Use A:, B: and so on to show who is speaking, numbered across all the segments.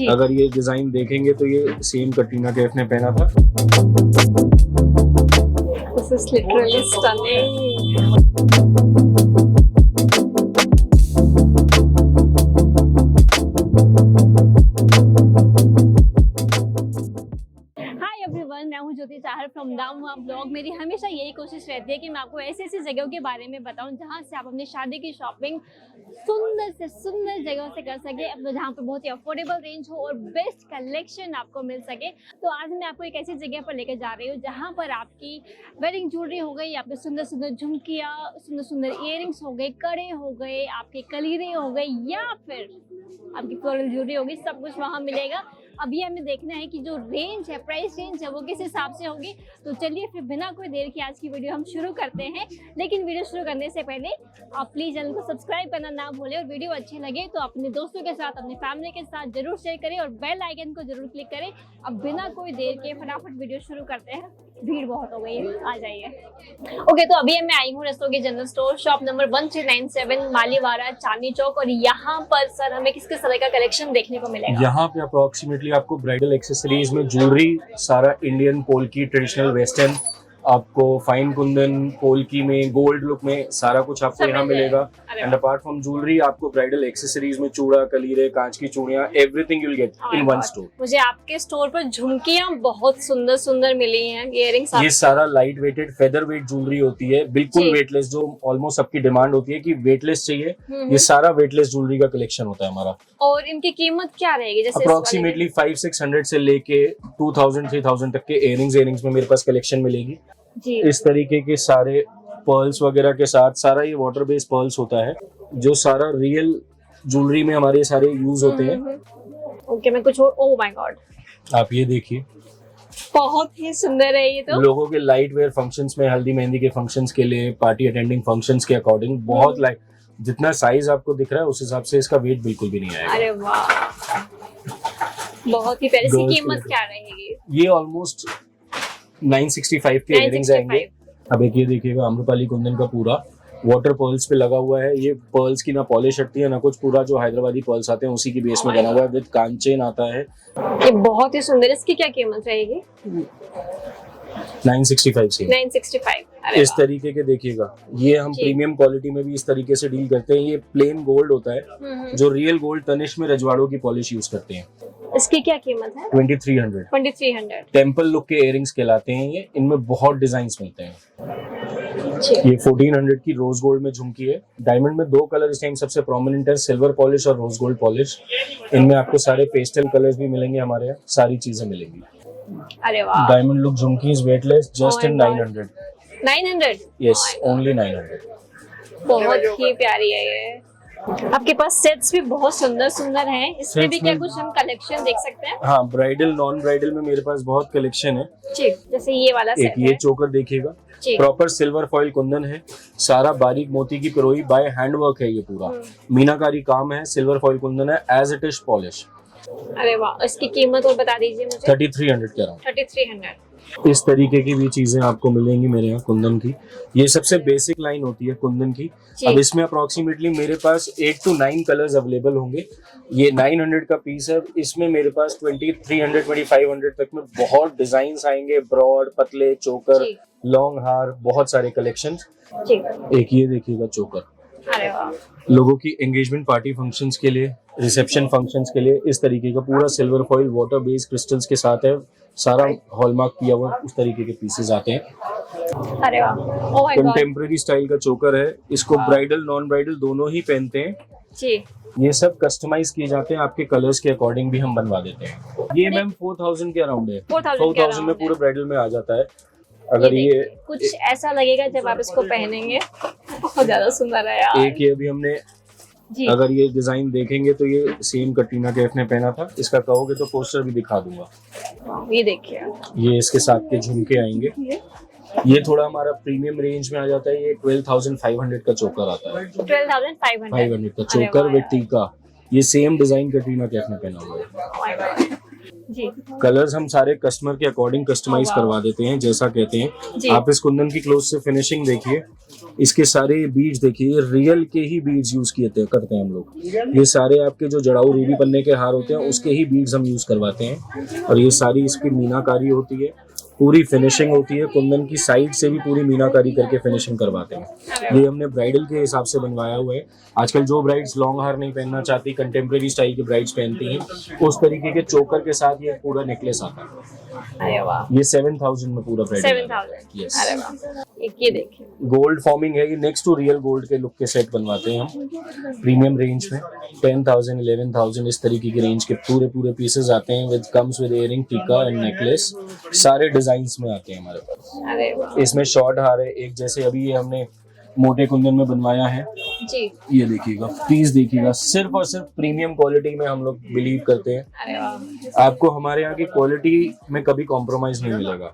A: अगर ये डिजाइन देखेंगे तो ये सेम कटरीना कैफ ने पहना था।
B: This is literally stunning. मैं हूं ज्योति चाहर फ्रॉम दामुआ ब्लॉग। मेरी हमेशा यही कोशिश रहती है कि मैं आपको ऐसी ऐसी जगहों के बारे में बताऊं जहां से आप अपनी शादी की शॉपिंग सुंदर से सुंदर जगहों से कर सके, अपने जहां पे बहुत ही अफोर्डेबल रेंज हो और बेस्ट कलेक्शन आपको मिल सके। तो आज मैं आपको एक ऐसी जगह पर लेकर जा रही हूँ जहां पर आपकी वेडिंग ज्वेलरी हो गई, आपके सुंदर सुंदर झुमकियाँ, सुंदर सुंदर इयररिंग्स हो गए, कड़े हो गए, आपके कलीरे हो गए या फिर आपकी फ्लोरल ज्वेलरी होगी, सब कुछ वहाँ मिलेगा। अभी हमें देखना है कि जो रेंज है, प्राइस रेंज है, वो किस हिसाब से होगी। तो चलिए फिर बिना कोई देर के आज की वीडियो हम शुरू करते हैं। लेकिन वीडियो शुरू करने से पहले आप प्लीज़ चैनल को सब्सक्राइब करना ना भूलें और वीडियो अच्छी लगे तो अपने दोस्तों के साथ, अपनी फैमिली के साथ जरूर शेयर करें और बेल आइकन को जरूर क्लिक करें। अब बिना कोई देर के फटाफट वीडियो शुरू करते हैं। भीड़ बहुत हो गई है, आ जाइए। ओके, तो अभी मैं आई हूँ Rastogi general store, shop number 1397 Maliwara Chandni Chowk. और यहाँ पर सर हमें किस किस तरह का कलेक्शन देखने को मिलेगा?
A: यहाँ पे अप्रोक्सीमेटली आपको ब्राइडल एक्सेसरीज में ज्वेलरी सारा इंडियन पोल्की ट्रेडिशनल वेस्टर्न, आपको फाइन कुंदन पोल्की में गोल्ड लुक में सारा कुछ आपको यहाँ मिलेगा। एंड अपार्ट फ्रॉम ज्वेलरी आपको ब्राइडल एक्सेसरीज में चूड़ा, कलीरे, कांच की चूड़ियाँ, everything you will get in one store.
B: मुझे आपके स्टोर पर झुमकियाँ बहुत सुंदर सुंदर मिली हैं, इयररिंग्स।
A: ये सारा light weighted feather weight jewellery होती है, बिल्कुल वेटलेस, जो ऑलमोस्ट सबकी डिमांड होती है कि वेटलेस चाहिए। ये सारा वेटलेस ज्वेलरी का कलेक्शन होता है हमारा।
B: और इनकी कीमत क्या रहेगी? जैसे
A: अप्रोक्सीमेटली 500-600 से लेके 2000-3000 तक के इयररिंग्स में मेरे पास कलेक्शन मिलेगी जी। इस तरीके के सारे पर्ल्स वगैरह के साथ, सारा ये वाटर बेस्ड पर्ल्स होता है जो सारा रियल ज्वेलरी में हमारे सारे यूज होते हैं।
B: ओके, मैं कुछ और, ओह माय गॉड,
A: आप ये देखिए,
B: बहुत ही सुंदर है ये तो।
A: लोगों के लाइट वेयर फंक्शंस में, हल्दी मेहंदी के फंक्शंस के लिए, पार्टी अटेंडिंग फंक्शंस के अकॉर्डिंग बहुत लाइट, जितना साइज आपको दिख रहा है उस हिसाब से इसका वेट बिल्कुल भी नहीं आएगा।
B: अरे वाह, बहुत ही प्यारी। इसकी कीमत क्या रहेगी?
A: ये ऑलमोस्ट 965 के इयररिंग्स आएंगे। अब एक ये देखिएगा, आम्रपाली कुंदन का पूरा वाटर पर्ल्स पे लगा हुआ है। ये पर्ल्स की ना पॉलिश हटती है ना कुछ, पूरा जो हैदराबादी पर्ल्स आते हैं उसी की बेस में बना हुआ है, विद कांचेन आता है।
B: ये बहुत ही सुंदर। इसकी क्या कीमत रहेगी?
A: 965 से
B: 965।
A: इस तरीके के देखिएगा, ये हम प्रीमियम क्वालिटी में भी इस तरीके से डील करते हैं। ये प्लेन गोल्ड होता है, जो रियल गोल्ड तनिष्क में रजवाड़ों की पॉलिश यूज करते हैं।
B: इसकी क्या कीमत है?
A: 2300। टेम्पल लुक के इयररिंग्स कहलाते हैं ये। इनमें बहुत डिजाइन्स मिलते हैं। ये 1400 की रोज गोल्ड में झुमकी है। डायमंड में 2 कलर इस टाइम सबसे प्रोमिनेंट है, सिल्वर पॉलिश और रोज गोल्ड पॉलिश। इनमें आपको सारे पेस्टल कलर्स भी मिलेंगे, हमारे यहाँ सारी चीजें मिलेंगी।
B: अरे वाह,
A: diamond look jhumkis weightless, just in 900।
B: 900?
A: Yes, only 900।
B: बहुत ही प्यारी है ये। आपके पास सेट्स भी बहुत सुंदर सुंदर हैं। इसमें भी क्या कुछ हम कलेक्शन देख सकते हैं?
A: हाँ, ब्राइडल नॉन ब्राइडल में मेरे पास बहुत कलेक्शन है।
B: जैसे ये वाला सेट
A: है। ये चोकर देखिएगा, प्रॉपर सिल्वर फॉइल कुंदन है, सारा बारीक मोती की पिरोई बाय हैंडवर्क है। ये पूरा मीनाकारी काम है, सिल्वर फॉइल कुंदन है, एज इट इज पॉलिश।
B: अरे वाह, इसकी कीमत और बता दीजिए मुझे।
A: 3300 के अराउंड।
B: 3300।
A: इस तरीके की भी चीजें आपको मिलेंगी मेरे यहाँ कुंदन की। ये सबसे बेसिक लाइन होती है कुंदन की। अब इसमें अप्रोक्सीमेटली मेरे पास 8 to 9 कलर्स अवेलेबल होंगे। ये 900 का पीस है। इसमें मेरे पास 2300-2500 तक में बहुत डिजाइन आएंगे, ब्रॉड, पतले, चोकर, लॉन्ग हार, बहुत सारे कलेक्शन। एक ये देखिएगा चोकर,
B: अरे वाह,
A: लोगों की एंगेजमेंट पार्टी फंक्शंस के लिए, रिसेप्शन फंक्शंस के लिए इस तरीके का पूरा silver foil water based crystals के साथ है, सारा हॉलमार्क किया हुआ उस तरीके के पीसेस आते हैं।
B: अरे वाह, oh my God,
A: contemporary style का चोकर है। इसको ब्राइडल नॉन ब्राइडल दोनों ही पहनते हैं
B: जी।
A: ये सब कस्टमाइज किए जाते हैं, आपके कलर्स के अकॉर्डिंग भी हम बनवा देते हैं। ये मैम 4000 के अराउंड है। 4000 में पूरे ब्राइडल में आ जाता है। अगर ये
B: कुछ ऐसा लगेगा जब आप इसको पहनेंगे, बहुत ज्यादा सुंदर है यार।
A: एक ये अभी हमने, अगर ये डिजाइन देखेंगे तो ये सेम कटरीना कैफ ने पहना था। इसका कहोगे तो पोस्टर भी दिखा दूंगा।
B: ये देखिए,
A: ये इसके साथ के झुमके आएंगे। ये थोड़ा हमारा प्रीमियम रेंज में आ जाता है। ये 12,500 का चोकर आता है।
B: 12,500
A: का चोकर विद टीका। ये सेम डिजाइन कटरीना कैफ ने पहना हुआ है।
B: जी
A: कलर्स हम सारे कस्टमर के अकॉर्डिंग कस्टमाइज
B: वाह।
A: करवा देते हैं जैसा कहते
B: जी।
A: हैं। आप इस कुंदन की क्लोज से फिनिशिंग देखिए, इसके सारे बीड्स देखिए, रियल के ही बीड्स यूज करते हैं हम लोग। ये सारे आपके जो जड़ाऊ रूबी पन्ने के हार होते हैं उसके ही बीड्स हम यूज करवाते हैं। और ये सारी इसकी मीनाकारी होती है, पूरी फिनिशिंग होती है। कुंदन की साइड से भी पूरी मीनाकारी करके फिनिशिंग करवाते हैं। ये हमने ब्राइडल के हिसाब से बनवाया हुआ है। आजकल जो ब्राइड्स लॉन्ग हार नहीं पहनना चाहती, कंटेम्प्रेरी स्टाइल की ब्राइड्स पहनती हैं, उस तरीके के चोकर के साथ ये पूरा नेकलेस आता है।
B: अरे वाह,
A: ये 7000 में पूरा ब्राइडल
B: 7000।
A: Yes.
B: अरे वाह, एक ये देखिए
A: गोल्ड फॉर्मिंग है, ये नेक्स्ट टू रियल गोल्ड के लुक के सेट बनवाते हैं हम प्रीमियम रेंज में। 10,000 11,000 इस तरीके की रेंज के पूरे पीसेस आते हैं विद कम्स विद इयरिंग, टीका एंड नेकलेस। सारे डिजाइन्स में आते हैं हमारे पास।
B: अरे वाह
A: इसमें शॉर्ट हार है एक, जैसे अभी ये हमने मोटे कुंदन में बनवाया है।
B: जी।
A: ये देखिएगा, पीस देखिएगा, सिर्फ और सिर्फ प्रीमियम क्वालिटी में हम लोग बिलीव करते हैं।
B: अरे वाह,
A: आपको हमारे यहाँ की क्वालिटी में कभी कॉम्प्रोमाइज नहीं मिलेगा।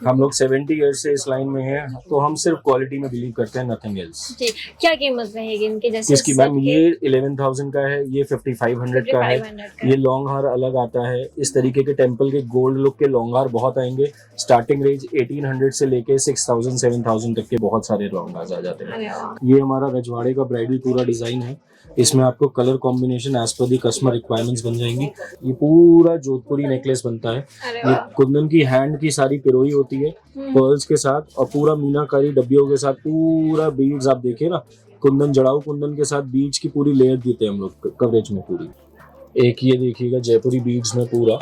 A: हम लोग 70 ईयर्स से इस लाइन में हैं, तो हम सिर्फ क्वालिटी में बिलीव करते हैं, नथिंग एल्स।
B: जी। क्या कीमत रहेगी इनके? जैसे
A: इसकी मैम ये 11,000 का है, ये 5500 का है।
B: 5500 का।
A: ये लॉन्ग हार अलग आता है। इस तरीके के टेम्पल के गोल्ड लुक के लॉन्ग हार बहुत आएंगे। स्टार्टिंग रेंज 1800 से लेके 6000 7000 तक के बहुत सारे लॉन्ग हार आ जाते हैं।
B: अरे वाह,
A: ये हमारा रजवाड़े का ब्राइडल पूरा डिजाइन है। इसमें आपको colour combination as per the customer requirements बन जाएंगी। ये पूरा जोधपुरी नेकलेस बनता है।
B: अरे
A: ये
B: वाह,
A: कुंदन की हैंड की सारी पिरोई होती है पर्ल्स के साथ, और पूरा मीनाकारी डब्बियों के साथ पूरा बीड्स। आप देखिए ना, कुंदन जड़ाऊ कुंदन के साथ बीड्स की पूरी लेयर देते हैं हम लोग कवरेज में पूरी। एक ये देखिएगा जयपुरी बीड्स में पूरा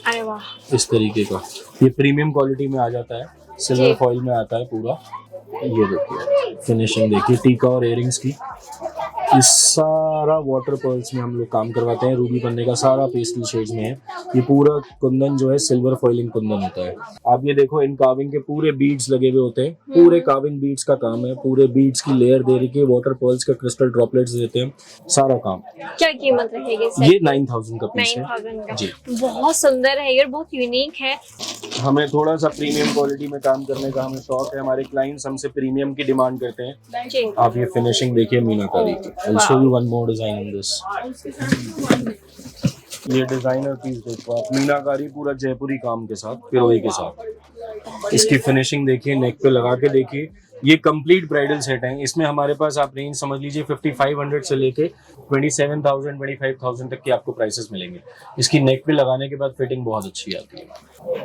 B: अरे वाह,
A: इस तरीके का, ये प्रीमियम क्वालिटी में आ जाता है, सिल्वर
B: जी।
A: फॉइल में आता है पूरा। ये देखिए फिनिशिंग देखिए, टीका और इयरिंग्स की। इस सारा वाटर पर्ल्स में हम लोग काम करवाते हैं। रूबी पन्ने का सारा पेस्टल शेड्स में है। ये पूरा कुंदन जो है सिल्वर फॉइलिंग कुंदन होता है। आप ये देखो, इन कार्विंग के पूरे बीड्स लगे हुए होते हैं। पूरे कार्विंग बीड्स का काम है, पूरे बीड्स की लेयर दे रही है, वाटर पर्ल्स का क्रिस्टल ड्रॉपलेट्स देते हैं, सारा काम।
B: क्या कीमत रहेगी इसकी?
A: ये 9000 का पीस है
B: 9000 का।
A: जी।
B: बहुत सुंदर है ये, बहुत यूनिक है।
A: हमें थोड़ा सा प्रीमियम क्वालिटी में काम करने का हमें शौक है। हमारे क्लाइंट्स हमसे प्रीमियम की डिमांड करते हैं।
B: जी।
A: आप ये फिनिशिंग देखिए मीनाकारी की। I'll show you one more design in this. ये डिजाइनर पीस देखो आप, मीनाकारी पूरा जयपुरी काम के साथ, पिरोई के साथ। इसकी फिनिशिंग देखिए, नेक पे लगा के देखिए। ये कंप्लीट ब्राइडल सेट है। इसमें हमारे पास आप रेंज समझ लीजिए 5500 से लेके 27,000 25,000 तक के आपको प्राइसेस मिलेंगे। इसकी नेक पे लगाने के बाद फिटिंग बहुत अच्छी आती है।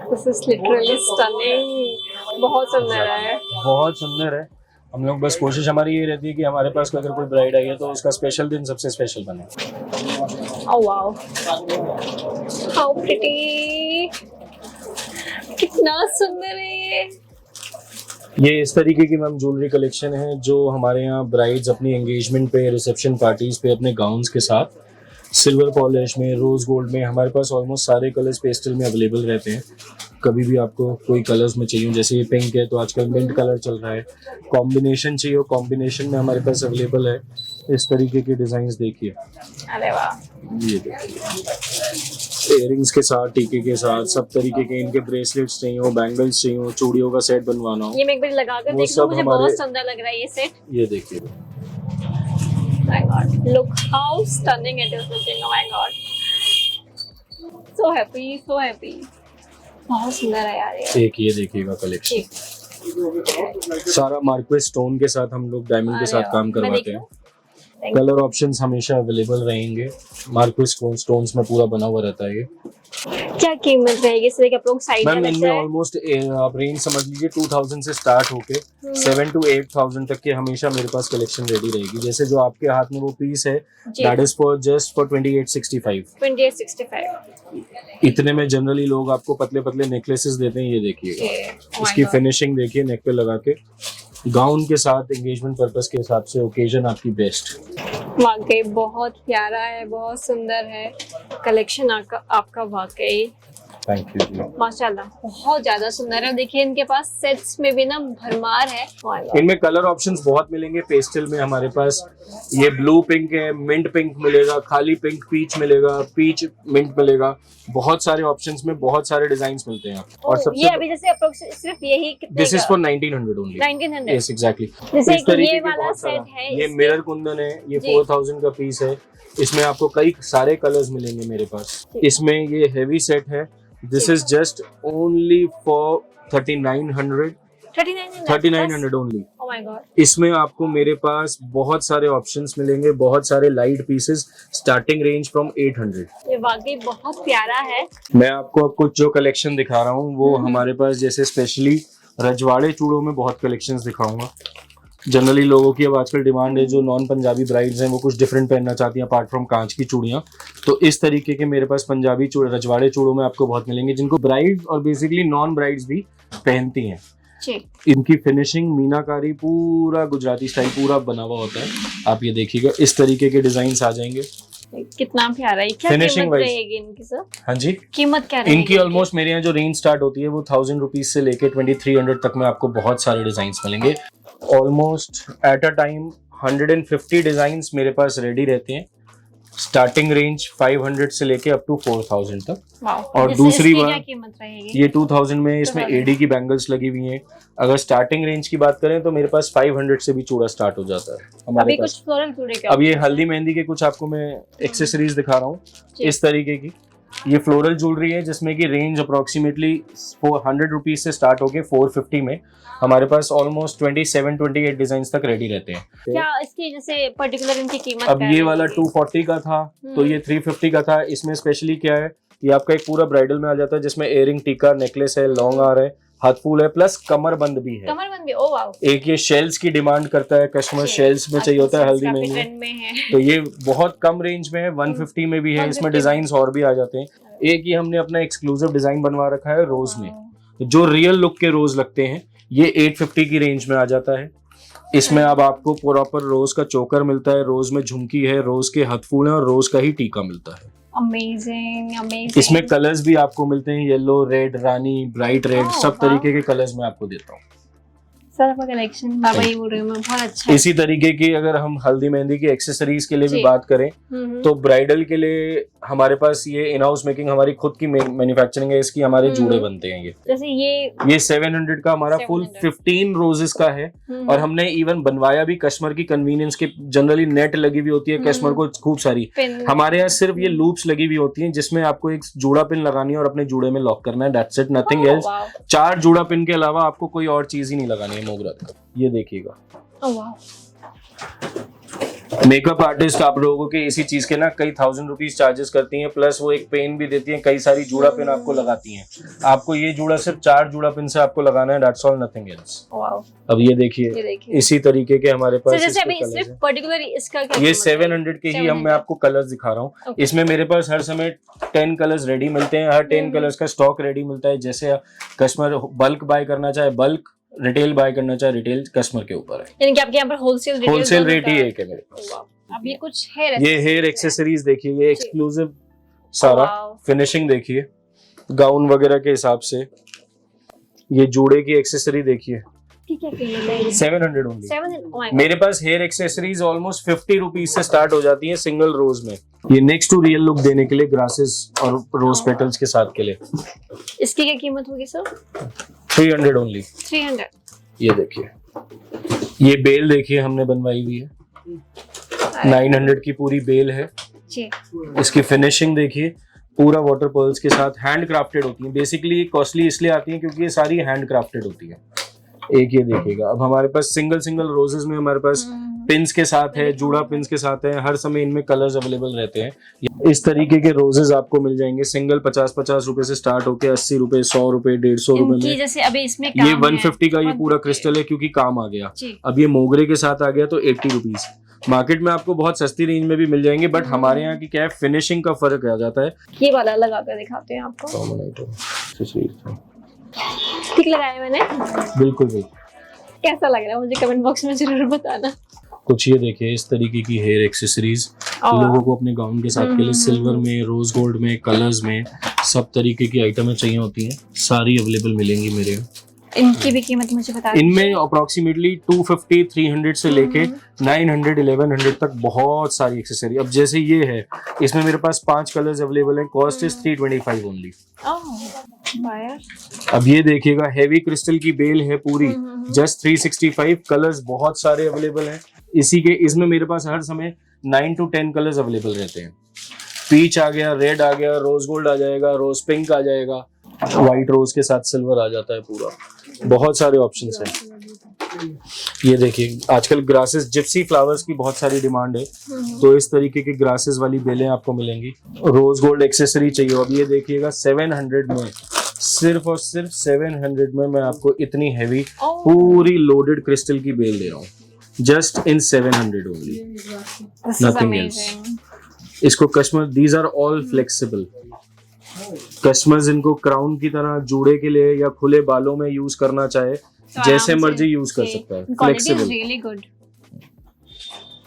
B: दिस इज लिटरली स्टनिंग, बहुत सुंदर है।
A: बहुत सुंदर है। हम लोग बस कोशिश हमारी ये रहती है कि हमारे पास अगर कोई ब्राइड आई है तो उसका स्पेशल दिन सबसे स्पेशल बने।
B: ओह वाओ, हाउ प्रिटी, कितना सुंदर है
A: ये इस तरीके की मैम ज्वेलरी कलेक्शन है जो हमारे यहाँ ब्राइड्स अपनी एंगेजमेंट पे, रिसेप्शन पार्टीज पे अपने गाउन्स के साथ सिल्वर पॉलिश में, रोज गोल्ड में, हमारे पास ऑलमोस्ट सारे कलर्स पेस्टल में अवेलेबल रहते हैं। कभी भी आपको कोई कलर्स में चाहिए, जैसे ये पिंक है तो आजकल मिंट कलर चल रहा है, कॉम्बिनेशन चाहिए हो कॉम्बिनेशन में हमारे पास अवेलेबल है। इस तरीके के डिजाइन देखिए।
B: अरे वाह,
A: ये देखिए, इयरिंग्स के साथ, टीके के साथ, सब तरीके के इनके ब्रेसलेट्स चाहिए हो, बैंगल्स चाहिए हो, चूड़ियों का सेट बनवाना हो,
B: ये मैं एक बार लगा कर
A: वो
B: देखूं,
A: सब
B: मुझे
A: हमारे-
B: बहुत सुंदर लग रहा है ये सेट।
A: ये देखिए।
B: My God, look how stunning it is looking. Oh my God, so happy, so happy. बहुत सुंदर है यार ये।
A: एक ये देखिएगा कलेक्शन, सारा मार्क्वेस स्टोन के साथ हम लोग डायमंड के
B: अरे
A: साथ
B: वाह,
A: काम
B: मैं
A: करवाते
B: देखूं?
A: हैं।
B: Thank you.
A: कलर ऑप्शंस हमेशा अवेलेबल रहेंगे। मार्क्वेस स्टोन्स में पूरा बना हुआ रहता है ये।
B: क्या कीमत रहेगी इस तरह के? आप लोग साइड में
A: मैम
B: लगता
A: इनमें
B: है।
A: ऑलमोस्ट आप रेंज समझ लीजिए 2000 से स्टार्ट होके 7 to 8000 तक के हमेशा मेरे पास कलेक्शन रेडी रहेगी। जैसे जो आपके हाथ में वो पीस है,
B: जी।
A: That is for just for 2865।
B: 2865।
A: इतने में जनरली लोग आपको पतले पतले नेकलेसेस देते हैं। ये देखिएगा,
B: Oh my
A: इसकी
B: God.
A: फिनिशिंग देखिए, नेक पे लगा के गाउन के साथ एंगेजमेंट पर्पस के हिसाब से ओकेजन आपकी बेस्ट।
B: वाकई बहुत प्यारा है, बहुत सुंदर है कलेक्शन आपका वाकई।
A: थैंक यू जी।
B: माशाल्लाह बहुत ज्यादा सुंदर है। देखिए इनके पास सेट्स में भी ना भरमार है।
A: इनमें कलर ऑप्शंस बहुत मिलेंगे। पेस्टल में हमारे पास ये ब्लू पिंक है, मिंट पिंक मिलेगा, खाली पिंक पीच मिलेगा, पीच मिंट मिलेगा। बहुत सारे ऑप्शंस में बहुत सारे डिजाइन मिलते हैं। और सबसे
B: ये अभी जैसे अप्रोक्सीमेट सिर्फ यही कितने
A: this is for 1900 only.
B: 1900
A: yes exactly.
B: जैसे
A: इस तरीके
B: ये
A: के
B: वाला
A: बहुत सारा
B: सेट है,
A: ये मिरर कुंदन है, ये 4000 का पीस है। इसमें आपको कई सारे कलर्स मिलेंगे मेरे पास। इसमें ये हेवी सेट है, this is just only for 3900 only.
B: Oh my God.
A: इसमें आपको मेरे पास बहुत सारे ऑप्शंस मिलेंगे, बहुत सारे light pieces, starting range from 800।
B: ये वाकई बहुत प्यारा है।
A: मैं आपको अब कुछ जो कलेक्शन दिखा रहा हूँ वो हमारे पास जैसे स्पेशली रजवाड़े चूड़ों में बहुत कलेक्शंस दिखाऊंगा। जनरली लोगों की अब आजकल डिमांड है, जो नॉन पंजाबी ब्राइड्स हैं वो कुछ डिफरेंट पहनना चाहती हैं अपार्ट फ्रॉम कांच की चूड़ियाँ। तो इस तरीके के मेरे पास पंजाबी रजवाड़े चूड़ों में आपको बहुत मिलेंगे, जिनको ब्राइड्स और बेसिकली नॉन ब्राइड्स भी पहनती हैं। इनकी फिनिशिंग मीनाकारी पूरा गुजराती स्टाइल पूरा बना हुआ होता है। आप ये देखिएगा, इस तरीके के डिजाइन आ जाएंगे।
B: कितना प्यारा है। क्या कीमत रहेगी इनकी सर? हाँ
A: जी,
B: कीमत क्या रहेगी
A: इनकी? ऑलमोस्ट मेरे यहाँ जो रेंज स्टार्ट होती है वो 1000 रुपीज से लेके 2300 तक में आपको बहुत सारे डिजाइन मिलेंगे। Almost at a time 150 design मेरे पास रेडी रहते हैं। स्टार्टिंग रेंज 500 से लेके अप टू 4000 तक। और दूसरी बात, ये 2000 में इसमें एडी की बैंगल्स लगी हुई हैं। अगर स्टार्टिंग रेंज की बात करें तो मेरे पास 500 से भी चूड़ा स्टार्ट हो जाता है हमारे पास।
B: कुछ फ्लोरल चूड़े के
A: अब ये हल्दी मेहंदी के कुछ आपको मैं एक्सेसरीज दिखा रहा हूँ इस तरीके की। ये फ्लोरल ज्वेलरी है जिसमें की रेंज अप्रोक्सीमेटली 100 रुपीज से स्टार्ट होके 450 में हमारे पास ऑलमोस्ट 27-28 डिजाइन तक रेडी रहते हैं।
B: क्या इसकी जैसे पर्टिकुलर इनकी कीमत?
A: अब ये वाला 240 का था तो ये 350 का था। इसमें स्पेशली क्या है, ये आपका एक पूरा ब्राइडल में आ जाता है जिसमें इयरिंग, टीका, नेकलेस है, लॉन्ग हार है, हाथ फूल है, प्लस कमरबंद भी है।
B: कमरबंद भी, ओह वाओ।
A: एक ये शेल्स की डिमांड करता है कस्टमर, शेल्स में चाहिए होता है हल्दी में, तो ये बहुत कम रेंज में है, 150 में भी है। इसमें डिजाइन और भी आ जाते हैं। एक ये हमने अपना एक्सक्लूसिव डिजाइन बनवा रखा है रोज में, जो रियल लुक के रोज लगते हैं। ये 850 की रेंज में आ जाता है। इसमें अब आपको प्रॉपर रोज का चोकर मिलता है, रोज में झुमकी है, रोज के हथफूल है और रोज का ही टीका मिलता है।
B: Amazing amazing.
A: इसमें कलर्स भी आपको मिलते हैं, येलो, रेड, रानी, ब्राइट रेड, सब तरीके के कलर्स में आपको देता हूँ।
B: सर कलेक्शन बाबा ये बोल रही हूँ मैं, बहुत अच्छा है।
A: इसी तरीके की अगर हम हल्दी मेहंदी की एक्सेसरीज के लिए भी बात करें तो ब्राइडल के लिए हमारे पास ये इन हाउस मेकिंग, हमारी खुद की मैन्युफैक्चरिंग है, इसकी हमारे जूड़े बनते हैं। ये
B: जैसे ये
A: 700 का हमारा फुल 15 रोजेस का है। और हमने इवन बनवाया भी कस्टमर की कन्वीनियंस के। जनरली नेट लगी हुई होती है कस्टमर को खूब सारी, हमारे यहाँ सिर्फ ये लूप्स लगी हुई होती हैं जिसमें आपको एक जूड़ा पिन लगानी है और अपने जूड़े में लॉक करना है, दैट्स इट, नथिंग एल्स। 4 जूड़ा पिन के अलावा आपको कोई और चीज ही नहीं लगानी है मोगरा का। ये देखिएगा, मेकअप आर्टिस्ट आप लोगों के इसी चीज के ना कई 1000 रुपीज चार्जेस करती हैं, प्लस वो एक पेन भी देती हैं, कई सारी जूड़ा पिन आपको लगाती हैं। आपको ये जूड़ा सिर्फ 4 जूड़ा पिन से आपको लगाना है, दैट्स ऑल, नथिंग एल्स। अब ये देखिए इसी तरीके के हमारे पास
B: जैसे अभी सिर्फ पर्टिकुलर इसका क्या
A: ये 700 के ही मैं आपको कलर्स दिखा रहा हूँ। इसमें मेरे पास हर समय 10 कलर्स रेडी मिलते हैं, हर 10 कलर्स का स्टॉक रेडी मिलता है। जैसे कस्टमर बल्क बाय करना चाहे बल्क, रिटेल बाय करना चाहे रिटेल, कस्टमर के ऊपर है।
B: यानी कि आपके यहाँ पर होलसेल
A: रेट ही एक है मेरे पास।
B: अब ये कुछ हेयर,
A: ये हेयर एक्सेसरीज देखिए, ये एक्सक्लूसिव सारा फिनिशिंग देखिए, गाउन वगैरह के हिसाब से। ये जूड़े की एक्सेसरी देखिए, 700 ओनली। मेरे पास हेयर एक्सेसरीज ऑलमोस्ट 50 रुपीज से स्टार्ट हो जाती है सिंगल रोज में। ये नेक्स्ट टू रियल लुक देने के लिए ग्रासेस और रोज पेटल्स के साथ के लिए।
B: इसकी क्या कीमत होगी सर?
A: 300 ओनली।
B: 300।
A: ये देखिए, ये बेल देखिए हमने बनवाई हुई है, 900 की पूरी बेल है जी। इसकी फिनिशिंग देखिए, पूरा वाटर पर्ल्स के साथ, हैंड क्राफ्टेड होती है। बेसिकली कॉस्टली इसलिए आती है क्योंकि ये सारी हैंड क्राफ्टेड होती है। एक ये देखिएगा, अब हमारे पास सिंगल रोजेस में हमारे पास पिंस के साथ है, जूड़ा पिंस के साथ है, हर समय इनमें कलर्स अवेलेबल रहते हैं। इस तरीके के रोजेस आपको मिल जाएंगे, सिंगल 50-50 रुपए से स्टार्ट होके 80 रुपए, 100 रुपए, 150 रुपए में।
B: जैसे अभी इसमें
A: ये 150 का ये पूरा क्रिस्टल है क्योंकि काम आ गया। अब ये मोगरे के साथ आ गया तो 80 रुपीज। मार्केट में आपको बहुत सस्ती रेंज में भी मिल जाएंगे, बट हमारे यहाँ की क्या है, फिनिशिंग का फर्क आ जाता है।
B: ये वाला लगा कर दिखाते हैं आपको, ठीक लगाया मैंने,
A: बिल्कुल बिल्कुल।
B: कैसा लग रहा है मुझे कमेंट बॉक्स में जरूर बताना।
A: कुछ ये देखिए, इस तरीके की हेयर एक्सेसरीज लोगों को अपने गाउन के साथ के लिए सिल्वर में, रोज गोल्ड में, कलर्स में सब तरीके की आइटमें चाहिए होती हैं, सारी अवेलेबल मिलेंगी मेरे यहाँ।
B: इनकी भी कीमत मुझे बता दीजिए।
A: इनमें अप्रोक्सीमेटली 250 300 से लेके 900 1100 तक बहुत सारी एक्सेसरी। अब जैसे ये है, इसमें मेरे पास 5 कलर्स अवेलेबल हैं, कॉस्ट इज 325 ओनली। अब ये देखिएगा, हेवी क्रिस्टल की बेल है पूरी, जस्ट 365। कलर्स बहुत सारे अवेलेबल हैं इसी के। इसमें मेरे पास हर समय 9 to 10 कलर्स अवेलेबल रहते हैं। पीच आ गया, रेड आ गया, रोज गोल्ड आ जाएगा, रोज पिंक आ जाएगा, व्हाइट रोज के साथ सिल्वर आ जाता है पूरा। बहुत सारे ऑप्शंस हैं। ये देखिए, आजकल ग्रासेस, जिप्सी फ्लावर्स की बहुत सारी डिमांड है, तो इस तरीके की ग्रासेस वाली बेलें आपको मिलेंगी। रोज गोल्ड एक्सेसरी चाहिए, अब ये देखिएगा 700 में, सिर्फ और सिर्फ 700 में मैं आपको इतनी हैवी पूरी लोडेड क्रिस्टल की बेल दे रहा हूँ, just in 700 only, nothing else. इसको customer, these are all flexible. Customers इनको क्राउन की तरह जूड़े के लिए या खुले बालों में यूज करना चाहे, जैसे मर्जी यूज कर सकता है, फ्लेक्सिबल।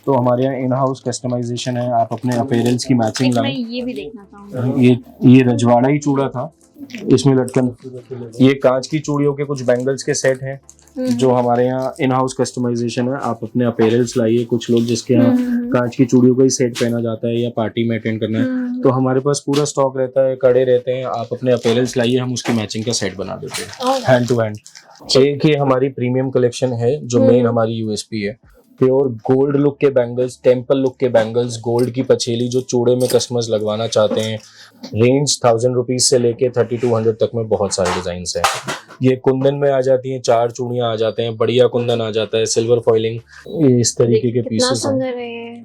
A: तो हमारे यहाँ इन हाउस कस्टमाइजेशन है, आप अपने अपीयरेंस की मैचिंग लाएं।
B: ये भी देखना चाहूंगा।
A: ये रजवाड़ा ही चूड़ा था, इसमें लटकन। ये कांच की चूड़ियों के कुछ बैंगल्स के सेट हैं जो हमारे यहाँ इन हाउस कस्टमाइजेशन है। आप अपने अपीयरेंस लाइए। कुछ लोग जिसके यहाँ कांच की चूड़ियों का ही सेट पहना जाता है या पार्टी में अटेंड करना है, तो हमारे पास पूरा स्टॉक रहता है, कड़े रहते हैं। आप अपने अपीयरेंस लाइए, हम उसकी मैचिंग का सेट बना देते हैं हैंड टू हैंड। एक ये हमारी प्रीमियम कलेक्शन है जो मेन हमारी यूएसपी है। प्योर गोल्ड लुक के बैंगल्स, टेम्पल लुक के बैंगल्स, गोल्ड की पछेली जो चूड़े में कस्टमर्स लगवाना चाहते हैं। रेंज 1000 रुपीज से लेके 3200 तक में बहुत सारे डिजाइन हैं। ये कुंदन में आ जाती हैं, 4 चूड़ियां आ जाते हैं, बढ़िया कुंदन आ जाता है, सिल्वर फॉइलिंग, ये इस तरीके के पीसेस हैं।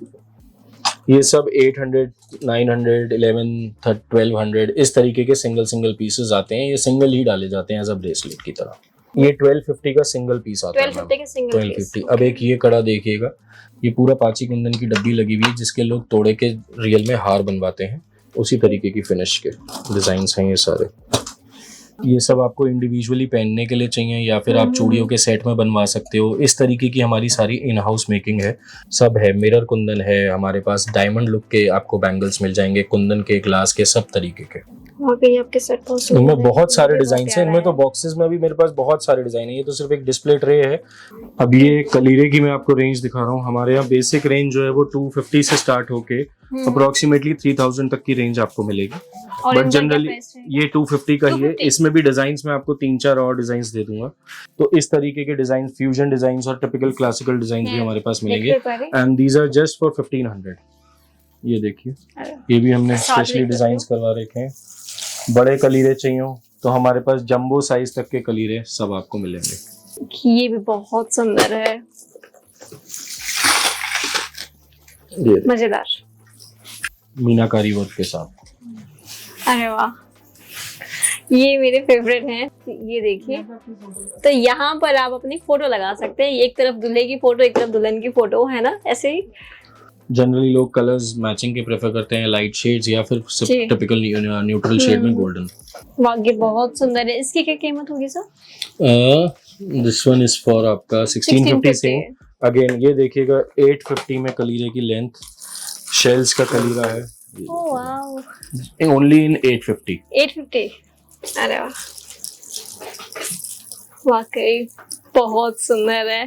A: ये सब 800 900 11 1200 इस तरीके के सिंगल पीसेस आते हैं। ये सिंगल ही डाले जाते हैं एज अ ब्रेसलेट की तरह। ये 1250 का सिंगल पीस आता है। 1250। अब एक ये कड़ा देखिएगा, ये पूरा पाची कुंदन की डब्बी लगी हुई है, जिसके लोग तोड़े के रियल में हार बनवाते हैं, उसी तरीके की फिनिश के डिजाइन्स हैं ये सारे। ये सब आपको इंडिविजुअली पहनने के लिए चाहिए या फिर आप चूड़ियों के सेट में बनवा सकते हो। इस तरीके की हमारी सारी इन हाउस मेकिंग है, सब है। मिरर कुंदन है हमारे पास, डायमंड लुक के आपको बैंगल्स मिल जाएंगे, कुंदन के, ग्लास के, सब तरीके के।
B: आपके सेट
A: इनमें बहुत सारे डिजाइन हैं। इनमें तो बॉक्सेस में भी मेरे पास बहुत सारे डिजाइन है। ये तो सिर्फ एक डिस्प्ले ट्रे है। अब ये कलीरे की मैं आपको रेंज दिखा रहा हूँ। हमारे यहाँ बेसिक रेंज जो है वो 250 से स्टार्ट होके अप्रोक्सीमेटली 3000 तक की रेंज आपको मिलेगी, बट जनरली ये 250 का ही है। इसमें भी डिजाइन में आपको 3-4 और डिजाइन दे दूंगा। तो इस तरीके के डिजाइन, फ्यूजन डिजाइन और टिपिकल क्लासिकल डिजाइन भी हमारे पास मिलेंगे, and these are just for 1500। ये देखिए, ये भी हमने स्पेशली डिजाइन करवा रखे हैं। बड़े कलीरे चाहिए हो तो हमारे पास जंबो साइज तक के कलीरे सब आपको मिलेंगे।
B: ये भी बहुत सुंदर है, मजेदार
A: मीनाकारी वर्क के साथ।
B: अरे वाह, ये मेरे फेवरेट हैं। ये देखिए, तो यहाँ पर आप अपनी फोटो लगा सकते हैं। एक तरफ दूल्हे की फोटो, एक तरफ दुल्हन की फोटो, है ना? ऐसे ही
A: जनरली लोग कलर्स मैचिंग के प्रेफर करते हैं, लाइट शेड्स या फिर टिपिकल न्यूट्रल शेड में गोल्डन।
B: वाकई बहुत सुंदर है। इसकी क्या कीमत होगी sir?
A: This one is for आपका 1650 से। अगेन ये देखिएगा 850 में कलीरे की लेंथ, शेल्स का कलीरा है। Only in 850।
B: अरे वाह, वाकई बहुत सुंदर है।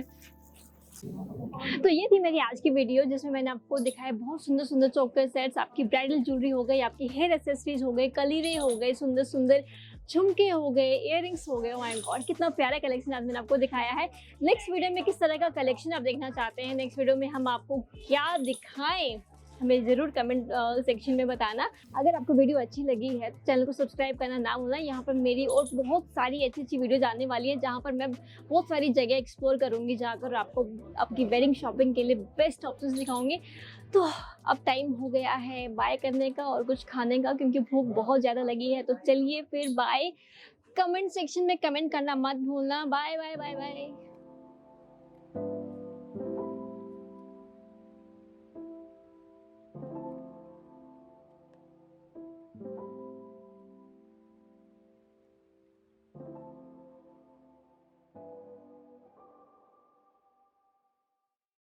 B: तो ये थी मेरी आज की वीडियो, जिसमें मैंने आपको दिखाया बहुत सुंदर सुंदर चोकर सेट्स। आपकी ब्राइडल ज्वेलरी हो गई, आपकी हेयर एक्सेसरीज हो गई, कलीरे हो गए, सुंदर सुंदर झुमके हो गए, इयररिंग्स हो गए। ओह माय गॉड, कितना प्यारा कलेक्शन आज मैंने आपको दिखाया है। नेक्स्ट वीडियो में किस तरह का कलेक्शन आप देखना चाहते हैं, नेक्स्ट वीडियो में हम आपको क्या दिखाएं, हमें ज़रूर कमेंट सेक्शन में बताना। अगर आपको वीडियो अच्छी लगी है तो चैनल को सब्सक्राइब करना ना भूलना। यहाँ पर मेरी और बहुत सारी अच्छी अच्छी वीडियोज आने वाली है, जहाँ पर मैं बहुत सारी जगह एक्सप्लोर करूँगी, जाकर आपको आपकी वेडिंग शॉपिंग के लिए बेस्ट ऑप्शंस दिखाऊंगी। तो अब टाइम हो गया है बाय करने का और कुछ खाने का, क्योंकि भूख बहुत ज़्यादा लगी है। तो चलिए फिर बाय। कमेंट सेक्शन में कमेंट करना मत भूलना। Bye bye bye bye.